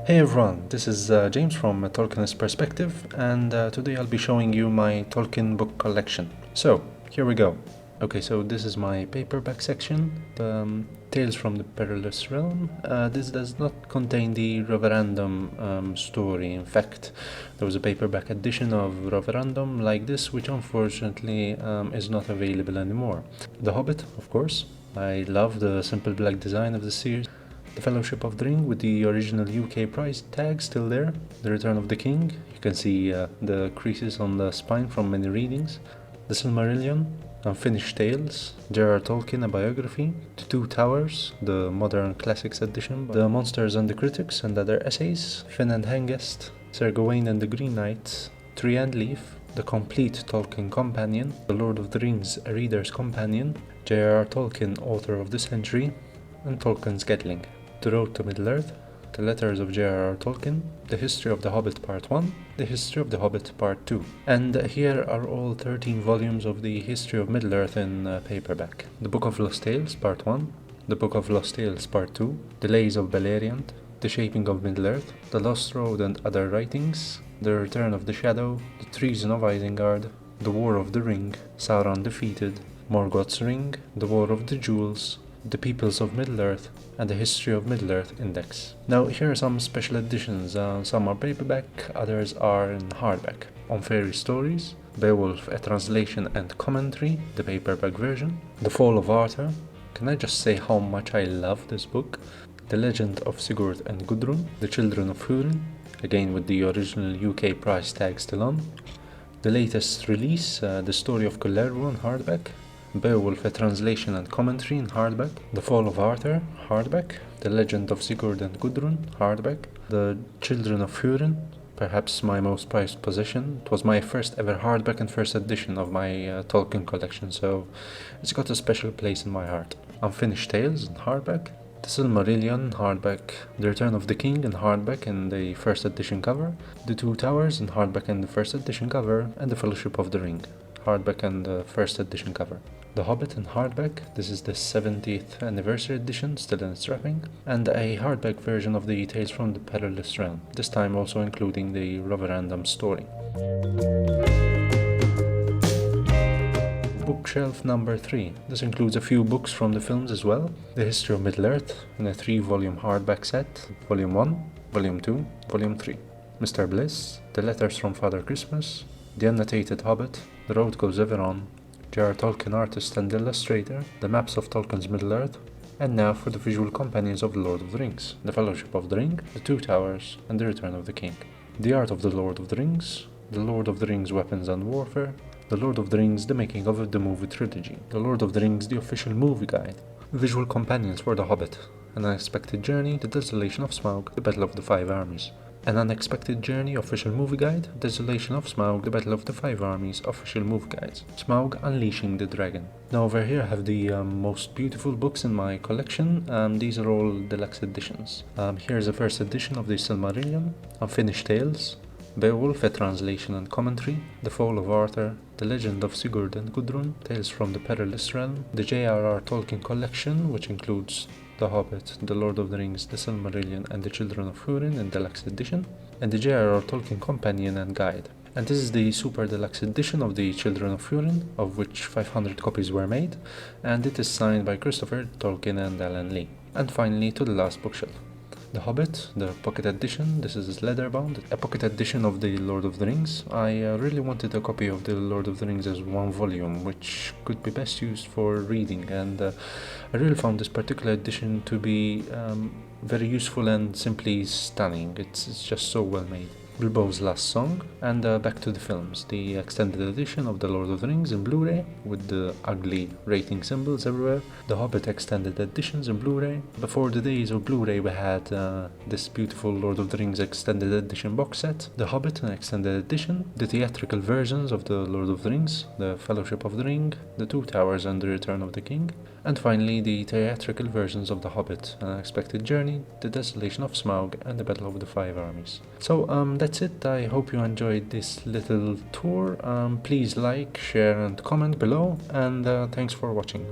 Hey everyone, this is James from Tolkien's Perspective, and today I'll be showing you my Tolkien Book Collection. So, here we go. Okay, so this is my paperback section, Tales from the Perilous Realm. This does not contain the Referendum story. In fact, there was a paperback edition of Referendum like this, which unfortunately is not available anymore. The Hobbit, of course. I love the simple black design of the series. The Fellowship of the Ring with the original UK price tag still there. The Return of the King, you can see the creases on the spine from many readings. The Silmarillion, Unfinished Tales, J.R.R. Tolkien, a biography. The Two Towers, the modern classics edition. The Monsters and the Critics and other essays. Finn and Hengest, Sir Gawain and the Green Knight, Tree and Leaf, The Complete Tolkien Companion, The Lord of the Rings, A Reader's Companion, J.R.R. Tolkien, Author of the Century, and Tolkien's Gatling. The Road to Middle-earth, The Letters of J.R.R. Tolkien, The History of the Hobbit Part 1, The History of the Hobbit Part 2. And here are all 13 volumes of the History of Middle-earth in paperback. The Book of Lost Tales Part 1, The Book of Lost Tales Part 2, The Lays of Beleriand, The Shaping of Middle-earth, The Lost Road and Other Writings, The Return of the Shadow, The Treason of Isengard, The War of the Ring, Sauron Defeated, Morgoth's Ring, The War of the Jewels, The Peoples of Middle-earth, and the History of Middle-earth Index. Now here are some special editions. Some are paperback, others are in hardback. On Fairy Stories, Beowulf, a translation and commentary, the paperback version. The Fall of Arthur. Can I just say how much I love this book? The Legend of Sigurd and Gudrun, The Children of Húrin, again with the original UK price tag still on. The latest release, The Story of Kullervo in hardback. Beowulf, a translation and commentary in hardback. The Fall of Arthur, hardback. The Legend of Sigurd and Gudrun, hardback. The Children of Húrin, perhaps my most prized possession. It was my first ever hardback and first edition of my Tolkien collection, so it's got a special place in my heart. Unfinished Tales in hardback. The Silmarillion, hardback. The Return of the King in hardback in the first edition cover. The Two Towers in hardback in the first edition cover. And The Fellowship of the Ring, hardback and the first edition cover. The Hobbit in hardback, this is the 70th anniversary edition, still in its wrapping, and a hardback version of the Tales from the Perilous Realm, this time also including the Referendum story. Bookshelf number 3. This includes a few books from the films as well. The History of Middle-earth in a 3-volume hardback set, Volume 1, Volume 2, Volume 3. Mr. Bliss, The Letters from Father Christmas, The Annotated Hobbit, The Road Goes Ever On, J.R.R. Tolkien artist and illustrator, The Maps of Tolkien's Middle-earth, and now for the visual companions of The Lord of the Rings, The Fellowship of the Ring, The Two Towers, and The Return of the King. The Art of the Lord of the Rings, The Lord of the Rings Weapons and Warfare, The Lord of the Rings The Making of the Movie Trilogy, The Lord of the Rings The Official Movie Guide, Visual Companions for The Hobbit, An Unexpected Journey, The Desolation of Smaug, The Battle of the Five Armies, An Unexpected Journey Official Movie Guide, Desolation of Smaug, The Battle of the Five Armies Official Movie Guides, Smaug Unleashing the Dragon. Now over here I have the most beautiful books in my collection. These are all deluxe editions. Here's the first edition of the Silmarillion, Unfinished Tales, Beowulf, a translation and commentary, The Fall of Arthur, The Legend of Sigurd and Gudrun, Tales from the Perilous Realm, the J.R.R. Tolkien Collection, which includes The Hobbit, The Lord of the Rings, The Silmarillion, and The Children of Húrin in Deluxe Edition, and the J.R.R. Tolkien Companion and Guide. And this is the Super Deluxe Edition of The Children of Húrin, of which 500 copies were made, and it is signed by Christopher Tolkien and Alan Lee. And finally, to the last bookshelf. The Hobbit, the pocket edition. This is leather-bound, a pocket edition of The Lord of the Rings. I really wanted a copy of The Lord of the Rings as one volume, which could be best used for reading, and I really found this particular edition to be very useful and simply stunning. It's just so well made. Bilbo's Last Song, and back to the films. The extended edition of The Lord of the Rings in Blu-ray, with the ugly rating symbols everywhere. The Hobbit extended editions in Blu-ray. Before the days of Blu-ray we had this beautiful Lord of the Rings extended edition box set. The Hobbit an extended edition. The theatrical versions of The Lord of the Rings, The Fellowship of the Ring, The Two Towers and The Return of the King. And finally the theatrical versions of The Hobbit, An Unexpected Journey, The Desolation of Smaug, and The Battle of the Five Armies. So that's it. I hope you enjoyed this little tour. Please like, share and comment below, and thanks for watching.